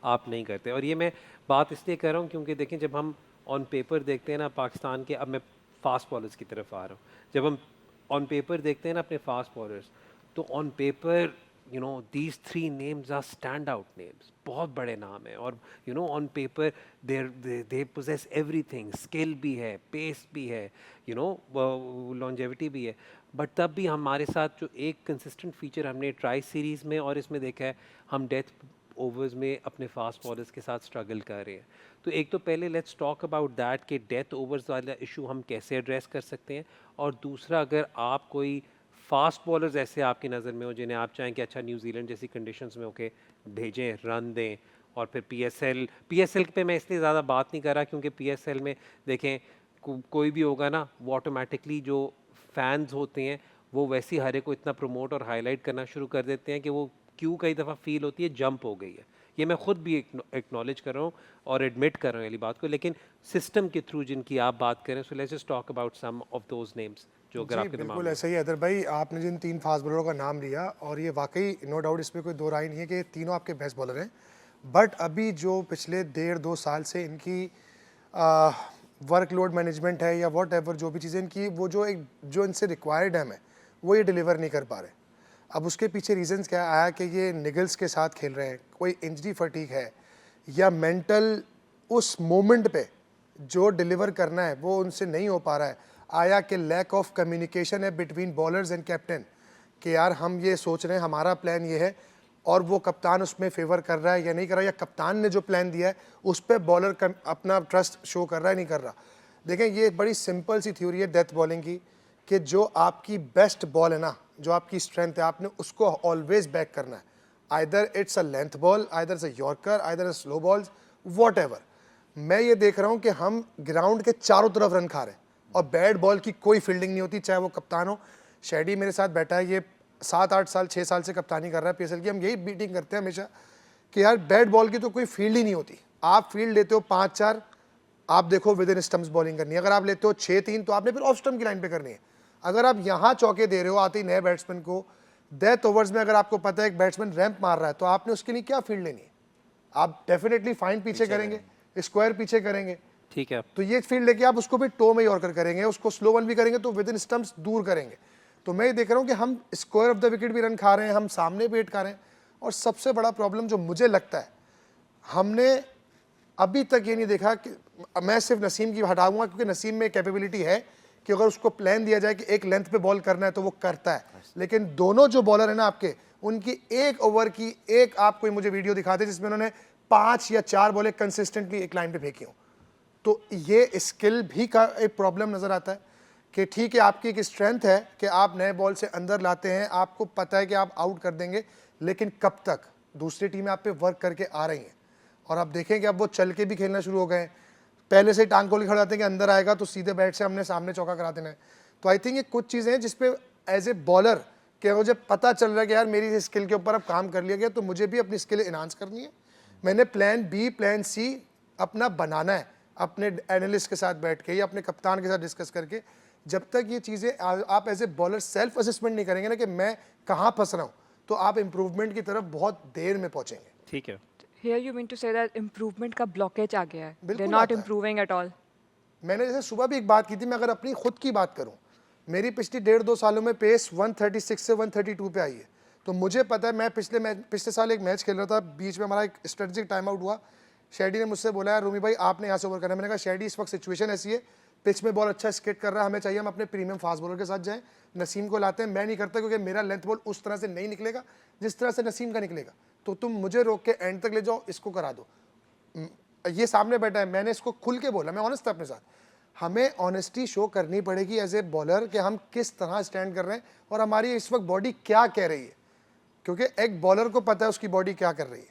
आप नहीं करते। और ये मैं बात इसलिए कर रहा हूँ क्योंकि देखें, जब हम ऑन पेपर देखते हैं ना पाकिस्तान के, अब मैं फास्ट बॉलर्स की तरफ आ रहा हूँ, जब हम ऑन पेपर देखते हैं ना अपने फास्ट बॉलर्स, तो on paper these three names are standout names, बहुत बड़े नाम हैं। और on paper they possess everything, skill भी है, पेस भी है, लॉन्जेविटी भी है। बट तब भी हमारे साथ जो एक कंसिस्टेंट फीचर हमने ट्राई सीरीज में और इसमें देखा है, हम डेथ ओवर्स में अपने फास्ट बॉलर्स के साथ स्ट्रगल कर रहे हैं। तो एक तो पहले लेट्स टॉक अबाउट दैट कि डेथ ओवर्स वाला इशू हम कैसे एड्रेस कर सकते हैं। और दूसरा, अगर आप कोई फास्ट बॉलर्स ऐसे आपकी नज़र में हो जिन्हें आप चाहें कि अच्छा न्यूजीलैंड जैसी कंडीशंस में होके भेजें, रन दें, और फिर पीएसएल पे मैं इसलिए ज़्यादा बात नहीं कर रहा क्योंकि पीएसएल में देखें कोई भी होगा ना, वो ऑटोमेटिकली जो फैंस होते हैं वो वैसे ही हरे को इतना प्रमोट और हाईलाइट करना शुरू कर देते हैं कि वो क्यों कई दफ़ा फील होती है जंप हो गई है। ये मैं खुद भी एक्नॉलेज कर रहा हूँ और एडमिट कर रहा हूँ वाली बात को, लेकिन सिस्टम के थ्रू जिनकी आप बात करें, so let's just talk about some of those names जो अगर जी आपके दिमाग बिल्कुल में। ऐसा ही है अदर भाई, आपने जिन 3 फास्ट बॉलरों का नाम लिया, और ये वाकई नो डाउट इसमें कोई दो राय नहीं है कि तीनों आपके बेस्ट बॉलर हैं। बट अभी जो पिछले 1.5-2 साल से इनकी वर्कलोड मैनेजमेंट है या वॉट एवर जो भी चीज़ें इनकी, वो जो इनसे रिक्वायर्ड है हमें, वो ये डिलीवर नहीं कर पा रहे। अब उसके पीछे रीजंस क्या आया कि ये निगल्स के साथ खेल रहे हैं, कोई इंजरी फटीक है, या मेंटल उस मोमेंट पे जो डिलीवर करना है वो उनसे नहीं हो पा रहा है। आया कि लैक ऑफ कम्युनिकेशन है बिटवीन बॉलर्स एंड कैप्टन, कि यार हम ये सोच रहे हैं, हमारा प्लान ये है, और वो कप्तान उसमें फेवर कर रहा है या नहीं कर रहा, या कप्तान ने जो प्लान दिया है उस पर बॉलर अपना ट्रस्ट शो कर रहा है नहीं कर रहा। देखें, ये एक बड़ी सिंपल सी थ्योरी है डेथ बॉलिंग की, कि जो आपकी बेस्ट बॉल है ना, जो आपकी स्ट्रेंथ है, आपने उसको ऑलवेज बैक करना है। Either it's a length ball, either it's a yorker, either a slow balls, what ever. मैं ये देख रहा हूँ कि हम ग्राउंड के चारों तरफ रन खा रहे हैं और बैट बॉल की कोई फील्डिंग नहीं होती, चाहे वो कप्तान हो। शेडी मेरे साथ बैठा है, ये 7-8 साल 6 साल से कप्तानी कर रहा है पीएसएल की। हम यही बीटिंग करते हैं हमेशा कि यार बैट बॉल की तो कोई फील्ड ही नहीं होती। आप फील्ड लेते हो 5-4, आप देखो विद इन स्टम्प्स बॉलिंग करनी है। अगर आप लेते हो 6-3 तो आपने फिर ऑफ स्टम्प की लाइन पे करनी है। अगर आप यहाँ चौके दे रहे हो आते ही नए बैट्समैन को, डेथ ओवर्स में अगर आपको पता है एक बैट्समैन रैंप मार रहा है, तो आपने उसके लिए क्या फील्ड लेनी है? आप डेफिनेटली फाइन पीछे करेंगे, स्क्वायर पीछे करेंगे। ठीक है। तो ये फील्ड लेके आप उसको भी टो में यॉर्कर करेंगे, उसको स्लो वन भी करेंगे, तो विद इन स्टम्प्स दूर करेंगे। तो मैं ये देख रहा हूँ कि हम स्क्वायर ऑफ द विकेट भी रन खा रहे हैं, हम सामने भी हिट खा रहे हैं। और सबसे बड़ा प्रॉब्लम जो मुझे लगता है, हमने अभी तक ये नहीं देखा कि, मैं सिर्फ नसीम की हटाऊंगा क्योंकि नसीम में कैपेबिलिटी है कि अगर उसको प्लान दिया जाए कि एक लेंथ पे बॉल करना है तो वो करता है। लेकिन दोनों जो बॉलर है ना आपके, उनकी एक ओवर की एक, आप कोई मुझे वीडियो दिखाते जिसमें उन्होंने 5 या 4 बॉलें कंसिस्टेंटली एक लाइन पे फेंकी हो। तो ये स्किल भी का एक प्रॉब्लम नज़र आता है कि ठीक है, आपकी एक स्ट्रेंथ है कि आप नए बॉल से अंदर लाते हैं, आपको पता है कि आप आउट कर देंगे, लेकिन कब तक? दूसरी टीमें आप पे वर्क करके आ रही हैं और आप देखें कि अब वो चल के भी खेलना शुरू हो गए हैं। पहले से ही टांग खोल के खड़े आते हैं कि अंदर आएगा तो सीधे बैट से हमने सामने चौका करा देना है। तो आई थिंक ये कुछ चीज़ें हैं जिसपे एज ए बॉलर कि मुझे पता चल रहा है कि यार मेरी स्किल के ऊपर अब काम कर लिया गया, तो मुझे भी अपनी स्किल इन्हांस करनी है। मैंने प्लान बी, प्लान सी अपना बनाना है, अपने एनालिस्ट के साथ बैठ के या अपने कप्तान के साथ डिस्कस करके। जब तक ये चीज़ें आप as a bowler self assessment नहीं करेंगे ना कि मैं कहाँ फंस रहा हूँ, तो आप इम्प्रूवमेंट की तरफ बहुत देर में पहुँचेंगे। ठीक है। Here you mean to say that improvement का blockage आ गया है? They're बिल्कुल not आता है। improving at all. मैंने जैसे सुबह भी एक बात की थी, मैं अगर अपनी खुद की बात करूं, मेरी पिछली 1.5-2 सालों में पेस 136 से 132 पे आई है। तो मुझे पता है, मैं पिछले साल एक मैच खेल रहा था, बीच में हमारा एक स्ट्रेटेजिक टाइम आउट हुआ। शेडी ने मुझसे बोला, यार रूमी भाई आपने यहाँ से ओवर करना है। मैंने कहा शेडी इस वक्त सिचुएशन ऐसी है, पिच में बॉल अच्छा स्केट कर रहा है, हमें चाहिए हम अपने प्रीमियम फास्ट बॉलर के साथ जाएं, नसीम को लाते हैं। मैं नहीं करता क्योंकि मेरा लेंथ बॉल उस तरह से नहीं निकलेगा जिस तरह से नसीम का निकलेगा, तो तुम मुझे रोक के एंड तक ले जाओ, इसको करा दो। ये सामने बैठा है, मैंने इसको खुल के बोला, मैं ऑनेस्ट था अपने साथ। हमें ऑनेस्टी शो करनी पड़ेगी एज ए बॉलर कि हम किस तरह स्टैंड कर रहे हैं और हमारी इस वक्त बॉडी क्या कह रही है, क्योंकि एक बॉलर को पता है उसकी बॉडी क्या कर रही है।